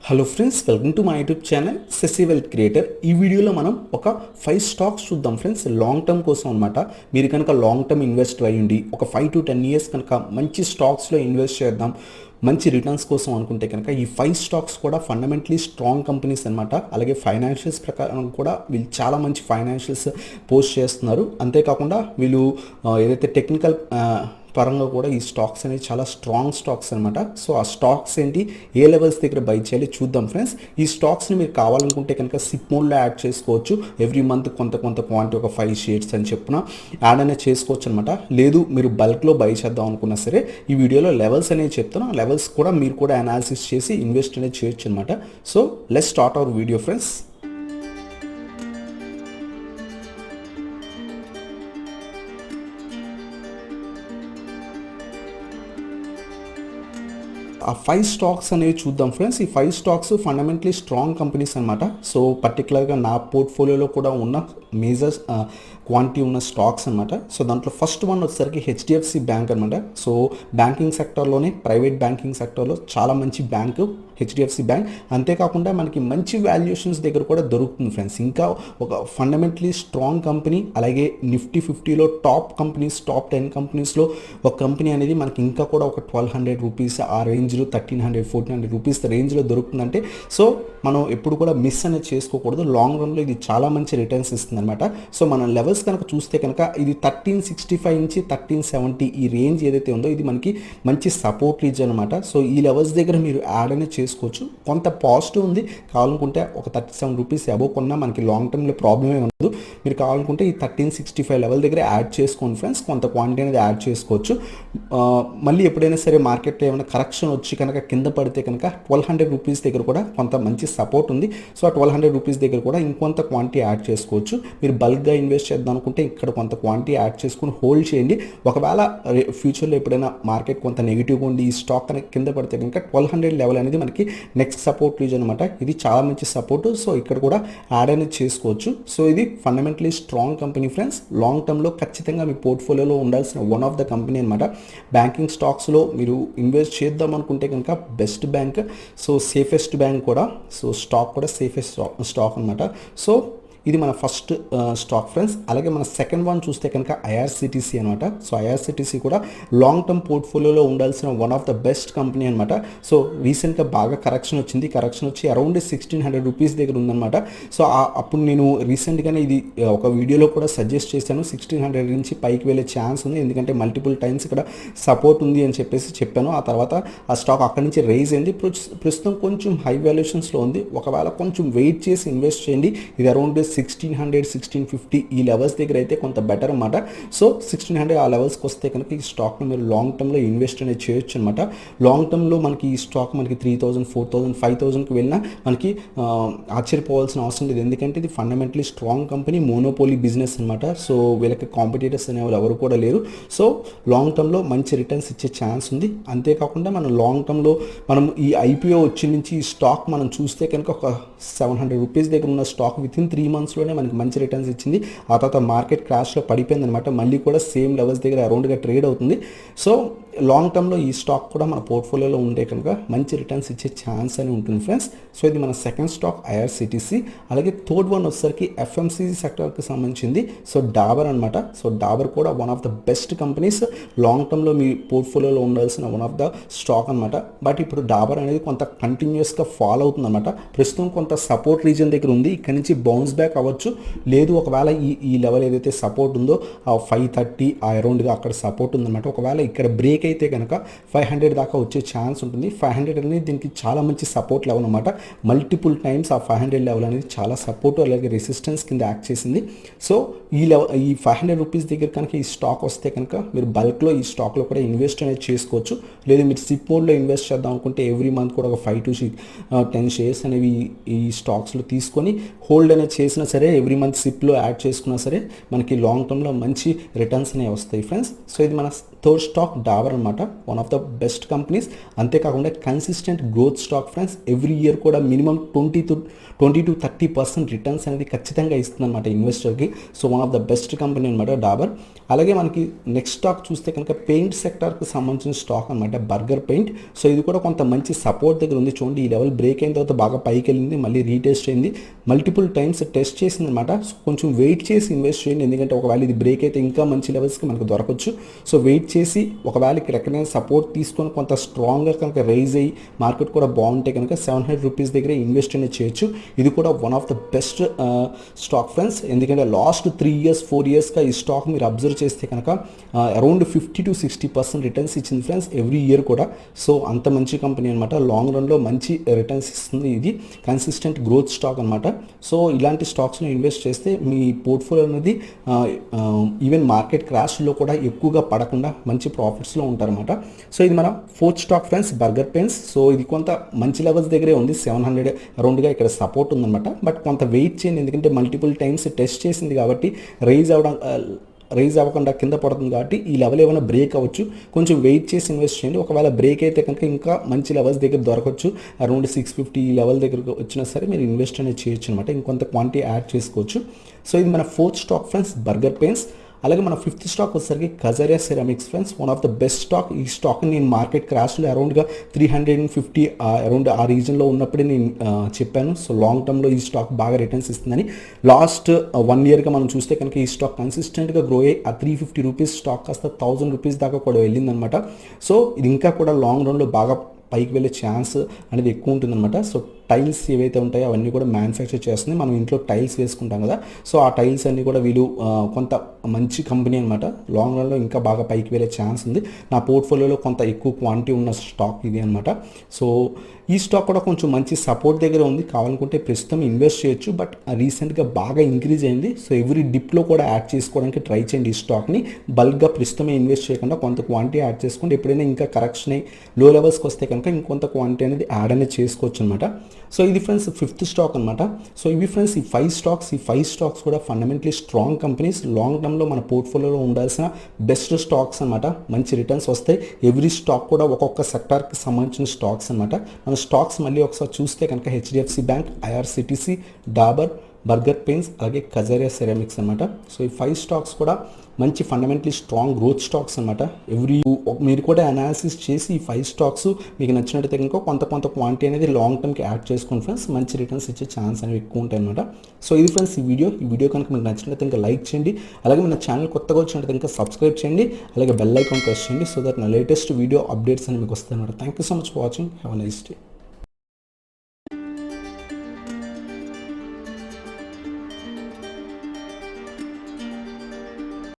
Hello friends, welcome to my YouTube channel సెసి wealth creator. ఈ వీడియోలో మనం ఒక 5 స్టాక్స్ చూద్దాం ఫ్రెండ్స్, లాంగ్ టర్మ్ కోసం అనమాట. మీరు కనుక లాంగ్ టర్మ్ ఇన్వెస్టర్ అయ్యండి, ఒక 5 to 10 years కనుక మంచి స్టాక్స్లో ఇన్వెస్ట్ చేద్దాం, మంచి రిటర్న్స్ కోసం అనుకుంటే కనుక ఈ 5 స్టాక్స్ కూడా ఫండమెంటలీ స్ట్రాంగ్ కంపెనీస్ అనమాట. అలాగే ఫైనాన్షియల్స్ ప్రకారం కూడా వీళ్ళు చాలా మంచి ఫైనాన్షియల్స్ పోస్ట్ చేస్తున్నారు. అంతేకాకుండా వీళ్ళు ఏదైతే టెక్నికల్ పరంగా కూడా ఈ స్టాక్స్ అనేవి చాలా స్ట్రాంగ్ స్టాక్స్ అనమాట. సో ఆ స్టాక్స్ ఏంటి, ఏ లెవెల్స్ దగ్గర బై చేయాలి చూద్దాం ఫ్రెండ్స్. ఈ స్టాక్స్ని మీరు కావాలనుకుంటే కనుక సిప్ మోడ్లో యాడ్ చేసుకోవచ్చు. ఎవ్రీ మంత్ కొంత క్వాంటిటీ ఒక 5 షేర్స్ అని చెప్పున యాడ్ అనేది చేసుకోవచ్చు అనమాట. లేదు మీరు బల్క్లో బై చేద్దాం అనుకున్నా సరే ఈ వీడియోలో లెవెల్స్ అనేవి చెప్తాను. ఆ లెవెల్స్ కూడా మీరు కూడా అనాలిసిస్ చేసి ఇన్వెస్ట్ అనేది చేయొచ్చు అనమాట. So let's start our video friends. ఆ 5 స్టాక్స్ అనేవి చూద్దాం ఫ్రెండ్స్. ఈ 5 స్టాక్స్ ఫండమెంటలీ స్ట్రాంగ్ కంపెనీస్ అనమాట. సో పర్టికులర్గా నా పోర్ట్ఫోలియోలో కూడా ఉన్న మేజర్ క్వాంటిటీ ఉన్న స్టాక్స్ అనమాట. సో దాంట్లో ఫస్ట్ వన్ వచ్చేసరికి హెచ్డిఎఫ్సి బ్యాంక్ అనమాట. సో బ్యాంకింగ్ సెక్టర్లోనే, ప్రైవేట్ బ్యాంకింగ్ సెక్టర్లో చాలా మంచి బ్యాంకు హెచ్డిఎఫ్సి బ్యాంక్. అంతేకాకుండా మనకి మంచి వాల్యుయేషన్స్ దగ్గర కూడా దొరుకుతుంది ఫ్రెండ్స్. ఇంకా ఒక ఫండమెంటలీ స్ట్రాంగ్ కంపెనీ. అలాగే నిఫ్టీ 50లో టాప్ కంపెనీస్, టాప్ 10 కంపెనీస్లో ఒక కంపెనీ అనేది మనకి ఇంకా కూడా ఒక 1200 రూపీస్ ఆ రేంజ్లో, 1300 1400 రూపీస్ రేంజ్లో దొరుకుతుందంటే సో మనం ఎప్పుడు కూడా మిస్ అనేది చేసుకోకూడదు. లాంగ్ రన్లో ఇది చాలా మంచి రిటర్న్స్ ఇస్తుంది అనమాట. సో మనం లెవెల్స్ కనుక చూస్తే కనుక ఇది 1365 నుంచి 1370 ఈ రేంజ్ ఏదైతే ఉందో ఇది మనకి మంచి సపోర్ట్ రీజ్ అనమాట. సో ఈ లెవెల్స్ దగ్గర మీరు యాడ్ అనేది చేసుకోవచ్చు. కొంత పాజిటివ్ ఉంది. కావాలనుకుంటే ఒక 37 రూపీస్ అబోవ్ కొన్నా మనకి లాంగ్ టర్మ్లో ప్రాబ్లమే ఉండదు. మీరు కావాలనుకుంటే ఈ 1365 లెవెల్ దగ్గర యాడ్ చేసుకోండి ఫ్రెండ్స్. కొంత క్వాంటిటీ అనేది యాడ్ చేసుకోవచ్చు. మళ్ళీ ఎప్పుడైనా సరే మార్కెట్లో ఏమైనా కరెక్షన్ వచ్చి కనుక కింద పడితే కనుక 1200 రూపీస్ దగ్గర కూడా కొంత మంచి సపోర్ట్ ఉంది. సో ఆ 1200 రూపీస్ దగ్గర కూడా ఇంకొంత క్వాంటిటీ యాడ్ చేసుకోవచ్చు. మీరు బల్క్గా ఇన్వెస్ట్ చేద్దాం అనుకుంటే ఇక్కడ కొంత క్వాంటిటీ యాడ్ చేసుకుని హోల్డ్ చేయండి. ఒకవేళ ఫ్యూచర్లో ఎప్పుడైనా మార్కెట్ కొంత నెగిటివ్గా ఉండి ఈ స్టాక్ కనుక కింద పడితే కనుక 1200 లెవెల్ అనేది మనకి నెక్స్ట్ సపోర్ట్ రీజ్ అనమాట. ఇది చాలా మంచి సపోర్ట్. సో ఇక్కడ కూడా యాడ్ అనేది చేసుకోవచ్చు. సో ఇది fundamentally strong company friends. Long టర్మ్లో ఖచ్చితంగా మీ పోర్ట్ఫోలియోలో ఉండాల్సిన వన్ ఆఫ్ ద కంపెనీ అనమాట. బ్యాంకింగ్ స్టాక్స్లో మీరు ఇన్వెస్ట్ చేద్దాం అనుకుంటే కనుక best bank, so safest bank కూడా. సో స్టాక్ కూడా సేఫెస్ట్ స్టాక్ అనమాట. సో ఇది మన ఫస్ట్ స్టాక్ ఫ్రెండ్స్. అలాగే మన సెకండ్ వన్ చూస్తే కనుక ఐఆర్సిటీసీ అనమాట. సో ఐఆర్సిటీసీ కూడా లాంగ్ టర్మ్ పోర్ట్ఫోలియోలో ఉండాల్సిన one of the best company అనమాట. సో రీసెంట్గా బాగా కరెక్షన్ వచ్చింది. కరెక్షన్ వచ్చి అరౌండ్ 1600 రూపీస్ దగ్గర ఉందన్నమాట. సో అప్పుడు నేను రీసెంట్గానే ఇది ఒక వీడియోలో కూడా సజెస్ట్ చేశాను. 1600 నుంచి పైకి వెళ్ళే ఛాన్స్ ఉంది, ఎందుకంటే మల్టిపుల్ టైమ్స్ ఇక్కడ సపోర్ట్ ఉంది అని చెప్పేసి చెప్పాను. ఆ తర్వాత ఆ స్టాక్ అక్కడి నుంచి రైజ్ అయింది. ప్రస్తుతం కొంచెం హై వాల్యుయేషన్స్లో ఉంది. ఒకవేళ కొంచెం వెయిట్ చేసి ఇన్వెస్ట్ చేయండి. ఇది అరౌండ్ 1600 1650 ఈ లెవెల్స్ దగ్గర అయితే కొంత బెటర్ అనమాట. సో 1600 ఆ లెవెల్స్కి వస్తే కనుక ఈ స్టాక్ను మీరు లాంగ్ టర్మ్లో ఇన్వెస్ట్ అనేది చేయొచ్చు అనమాట. లాంగ్ టర్మ్లో మనకి ఈ స్టాక్ మనకి 3000 4000 5000కి వెళ్ళినా మనకి ఆశ్చర్యపోవాల్సిన అవసరం లేదు, ఎందుకంటే ఇది fundamentally strong company, monopoly business అనమాట. సో వీళ్ళకి కాంపిటీటర్స్ అనేవాళ్ళు ఎవరు కూడా లేరు. సో లాంగ్ టర్మ్లో మంచి రిటర్న్స్ ఇచ్చే ఛాన్స్ ఉంది. అంతేకాకుండా మనం లాంగ్ టర్మ్లో మనం ఈ ఐపీఓ వచ్చి నుంచి ఈ స్టాక్ మనం చూస్తే కనుక ఒక 700 రూపీస్ దగ్గర ఉన్న స్టాక్ విత్ ఇన్ 3 monthsలోనే మనకి మంచి రిటర్న్స్ ఇచ్చింది. ఆ తర్వాత మార్కెట్ క్రాష్లో పడిపోయింది అనమాట. మళ్ళీ కూడా సేమ్ లెవెల్స్ దగ్గర అరౌండ్గా ట్రేడ్ అవుతుంది. సో లాంగ్ టర్మ్లో ఈ స్టాక్ కూడా మన పోర్ట్ఫోలియోలో ఉంటే కనుక మంచి రిటర్న్స్ ఇచ్చే ఛాన్స్ అని ఉంటుంది ఫ్రెండ్స్. సో ఇది మన సెకండ్ స్టాక్ ఐఆర్సిటీసీ. అలాగే థర్డ్ వన్ వచ్చేసరికి ఎఫ్ఎంసీజీ సెక్టర్కి సంబంధించింది. సో డాబర్ అనమాట. సో డాబర్ కూడా one of the best companies. Long టర్మ్లో మీ పోర్ట్ఫోలియోలో ఉండాల్సిన వన్ ఆఫ్ ద స్టాక్ అనమాట. బట్ ఇప్పుడు డాబర్ అనేది కొంత కంటిన్యూస్గా ఫాలో అవుతుంది అనమాట. ప్రస్తుతం కొంత సపోర్ట్ రీజన్ దగ్గర ఉంది. ఇక్కడ నుంచి బౌన్స్ బ్యాక్ అవ్వచ్చు. లేదు ఒకవేళ ఈ లెవెల్ ఏదైతే సపోర్ట్ ఉందో ఆ 530 ఆ అరౌండ్గా అక్కడ సపోర్ట్ ఉందన్నమాట. ఒకవేళ ఇక్కడ బ్రేక్ అయితే కనుక 500 దాకా వచ్చే ఛాన్స్ ఉంటుంది. 500 అనేది దీనికి చాలా మంచి సపోర్ట్ లెవెల్ అనమాట. మల్టిపుల్ టైమ్స్ ఆ 500 లెవెల్ అనేది చాలా సపోర్ట్ అలాగే రెసిస్టెన్స్ కింద యాక్ట్ చేసింది. సో ఈ 500 రూపీస్ దగ్గర కనుక ఈ స్టాక్ వస్తే కనుక మీరు బల్క్లో ఈ స్టాక్లో కూడా ఇన్వెస్ట్ అనేది చేసుకోవచ్చు. లేదు మీరు సిప్ మోడ్లో ఇన్వెస్ట్ చేద్దాం అనుకుంటే ఎవ్రీ మంత్ కూడా ఒక 5 to 10 షేర్స్ అనేవి ఈ స్టాక్స్లో తీసుకొని హోల్డ్ అనేది చేసినా సరే, ఎవ్రీ మంత్ సిప్లో యాడ్ చేసుకున్నా సరే మనకి లాంగ్ టర్మ్లో మంచి రిటర్న్స్ అనేవి వస్తాయి ఫ్రెండ్స్. సో ఇది మన థర్డ్ స్టాక్ డాబర్ డాబర్ అనమాట, one of the best companies. అంతేకాకుండా consistent growth stock friends. Every year కూడా మినిమం 20-30% రిటర్న్స్ అనేది ఖచ్చితంగా ఇస్తుంది అనమాట ఇన్వెస్టర్కి. So one of the best company అనమాట డాబర్. అలాగే మనకి నెక్స్ట్ స్టాక్ చూస్తే కనుక పెయింట్ సెక్టార్కి సంబంధించిన స్టాక్ అనమాట, బర్గర్ పెయింట్. సో ఇది కూడా కొంత మంచి సపోర్ట్ దగ్గర ఉంది. చూడండి, ఈ లెవెల్ బ్రేక్ అయిన తర్వాత బాగా పైకి వెళ్ళింది, మళ్ళీ రీటెస్ట్ అయింది, మల్టిపుల్ టైమ్స్ టెస్ట్ చేసింది అనమాట. సో కొంచెం వెయిట్ చేసి ఇన్వెస్ట్ చేయండి, ఎందుకంటే ఒకవేళ ఇది బ్రేక్ అయితే ఇంకా మంచి లెవెల్స్కి మనకు దొరకవచ్చు. సో వెయిట్ చేసి ఒకవేళ ఇక్కడ ఎక్కడైనా సపోర్ట్ తీసుకొని కొంత స్ట్రాంగ్గా కనుక రైజ్ అయ్యి మార్కెట్ కూడా బాగుంటే కనుక 700 రూపీస్ దగ్గర ఇన్వెస్ట్ అనేది చేయొచ్చు. ఇది కూడా one of the best stock friends. ఎందుకంటే లాస్ట్ 3 years 4 yearsగా ఈ స్టాక్ మీరు అబ్జర్వ్ చేస్తే కనుక అరౌండ్ 50-60% రిటర్న్స్ ఇచ్చింది ఫ్రెండ్స్ ఎవ్రీ ఇయర్ కూడా. సో అంత మంచి కంపెనీ అనమాట, లాంగ్ రన్లో మంచి రిటర్న్స్ ఇస్తుంది. ఇది కన్సిస్టెంట్ గ్రోత్ స్టాక్ అనమాట. సో ఇలాంటి స్టాక్స్లో ఇన్వెస్ట్ చేస్తే మీ పోర్ట్ఫోలియో అనేది ఈవెన్ మార్కెట్ క్రాష్లో కూడా ఎక్కువగా పడకుండా మంచి ప్రాఫిట్స్లో ఉంటారన్నమాట. సో ఇది మన 4th stock friends, burger paints. So ఇది కొంత మంచి లెవెల్స్ దగ్గరే ఉంది, 700 అరౌండ్గా ఇక్కడ సపోర్ట్ ఉందన్నమాట. బట్ కొంత వెయిట్ చేయండి, ఎందుకంటే మల్టిపుల్ టైమ్స్ టెస్ట్ చేసింది కాబట్టి రైజ్ అవ్వకుండా కింద పడుతుంది కాబట్టి ఈ లెవెల్ ఏమైనా బ్రేక్ అవ్వచ్చు. కొంచెం వెయిట్ చేసి ఇన్వెస్ట్ చేయండి. ఒకవేళ బ్రేక్ అయితే కనుక ఇంకా మంచి లెవెల్స్ దగ్గర దొరకవచ్చు. అరౌండ్ 650 ఈ లెవెల్ దగ్గరకు వచ్చినా సరే మీరు ఇన్వెస్ట్ అనేది చేయొచ్చు అనమాట, ఇంకొంత క్వాంటిటీ యాడ్ చేసుకోవచ్చు. సో ఇది మన 4th stock friends, burger paints. అలాగే మన 5th స్టాక్ వచ్చేసరికి Kajaria ceramics friends, one of the best stock. ఈ స్టాక్ని నేను మార్కెట్ క్రాష్లో అరౌండ్గా 350 అరౌండ్ ఆ రీజన్లో ఉన్నప్పుడే నేను చెప్పాను. సో లాంగ్ టర్మ్లో ఈ స్టాక్ బాగా రిటర్న్స్ ఇస్తుందని. లాస్ట్ 1 yearగా మనం చూస్తే కనుక ఈ స్టాక్ కన్సిస్టెంట్గా గ్రో అయ్యి ఆ 350 రూపీస్ స్టాక్ కాస్త 1000 రూపీస్ దాకా కూడా వెళ్ళిందనమాట. సో ఇది ఇంకా కూడా లాంగ్ రన్లో బాగా పైకి వెళ్ళే ఛాన్స్ అనేది ఎక్కువ ఉంటుందన్నమాట. సో టైల్స్ ఏవైతే ఉంటాయో అవన్నీ కూడా మ్యానుఫ్యాక్చర్ చేస్తుంది. మనం ఇంట్లో టైల్స్ వేసుకుంటాం కదా, సో ఆ టైల్స్ అన్నీ కూడా వీళ్ళు కొంత మంచి కంపెనీ అనమాట. లాంగ్ రన్లో ఇంకా బాగా పైకి వెళ్ళే ఛాన్స్ ఉంది. నా పోర్ట్ఫోలియోలో కొంత ఎక్కువ క్వాంటిటీ ఉన్న స్టాక్ ఇది అనమాట. సో ఈ స్టాక్ కూడా కొంచెం మంచి సపోర్ట్ దగ్గర ఉంది, కావాలనుకుంటే ప్రస్తుతం ఇన్వెస్ట్ చేయొచ్చు. బట్ రీసెంట్గా బాగా ఇంక్రీజ్ అయింది. సో ఎవ్రీ డిప్లో కూడా యాడ్ చేసుకోవడానికి ట్రై చేయండి. ఈ స్టాక్ని బల్క్గా ప్రస్తుతమే ఇన్వెస్ట్ చేయకుండా కొంత క్వాంటిటీ యాడ్ చేసుకోండి. ఎప్పుడైనా ఇంకా కరెక్షన్ అయ్యి లో లెవెల్స్కి వస్తే కనుక ఇంకొంత క్వాంటిటీ అనేది యాడ్ అనేది చేసుకోవచ్చు అనమాట. సో ఇది ఫ్రెండ్స్ 5th స్టాక్ అనమాట. సో ఇవి ఫ్రెండ్స్ ఈ 5 స్టాక్స్ కూడా ఫండమెంటలీ స్ట్రాంగ్ కంపెనీస్. లాంగ్ టర్మ్లో మన పోర్ట్ఫోలియోలో ఉండాల్సిన బెస్ట్ స్టాక్స్ అనమాట. మంచి రిటర్న్స్ వస్తాయి. ఎవ్రీ స్టాక్ కూడా ఒక్కొక్క సెక్టార్కి సంబంధించిన స్టాక్స్ అనమాట. మన స్టాక్స్ మళ్ళీ ఒకసారి చూస్తే కనుక HDFC bank, IRCTC, Dabur, burger paints, అలాగే కజారియా సెరామిక్స్ అనమాట. సో ఈ 5 స్టాక్స్ కూడా మంచి ఫండమెంటలీ స్ట్రాంగ్ గ్రోత్ స్టాక్స్ అనమాట. మీరు కూడా అనాలిసిస్ చేసి ఈ 5 స్టాక్స్ మీకు నచ్చినట్టయితే కనుక కొంత క్వాంటిటీ అనేది లాంగ్ టర్మ్కి యాడ్ చేసుకోండి ఫ్రెండ్స్. మంచి రిటర్న్స్ ఇచ్చే ఛాన్స్ అనేవి ఎక్కువ ఉంటాయి అనమాట. సో ఇది ఫ్రెండ్స్ ఈ వీడియో కనుక మీకు నచ్చినట్లయితే ఇంకా లైక్ చేయండి. అలాగే మన ఛానల్ కొత్తగా వచ్చినట్లయితే ఇంకా సబ్స్క్రైబ్ చేయండి. అలాగే బెల్ ఐకాన్ ప్రెస్ చేయండి, సో దట్ నా లేటెస్ట్ వీడియో అప్డేట్స్ అని మీకు వస్తాయి అనమాట. Thank you so much for watching. Have a nice day.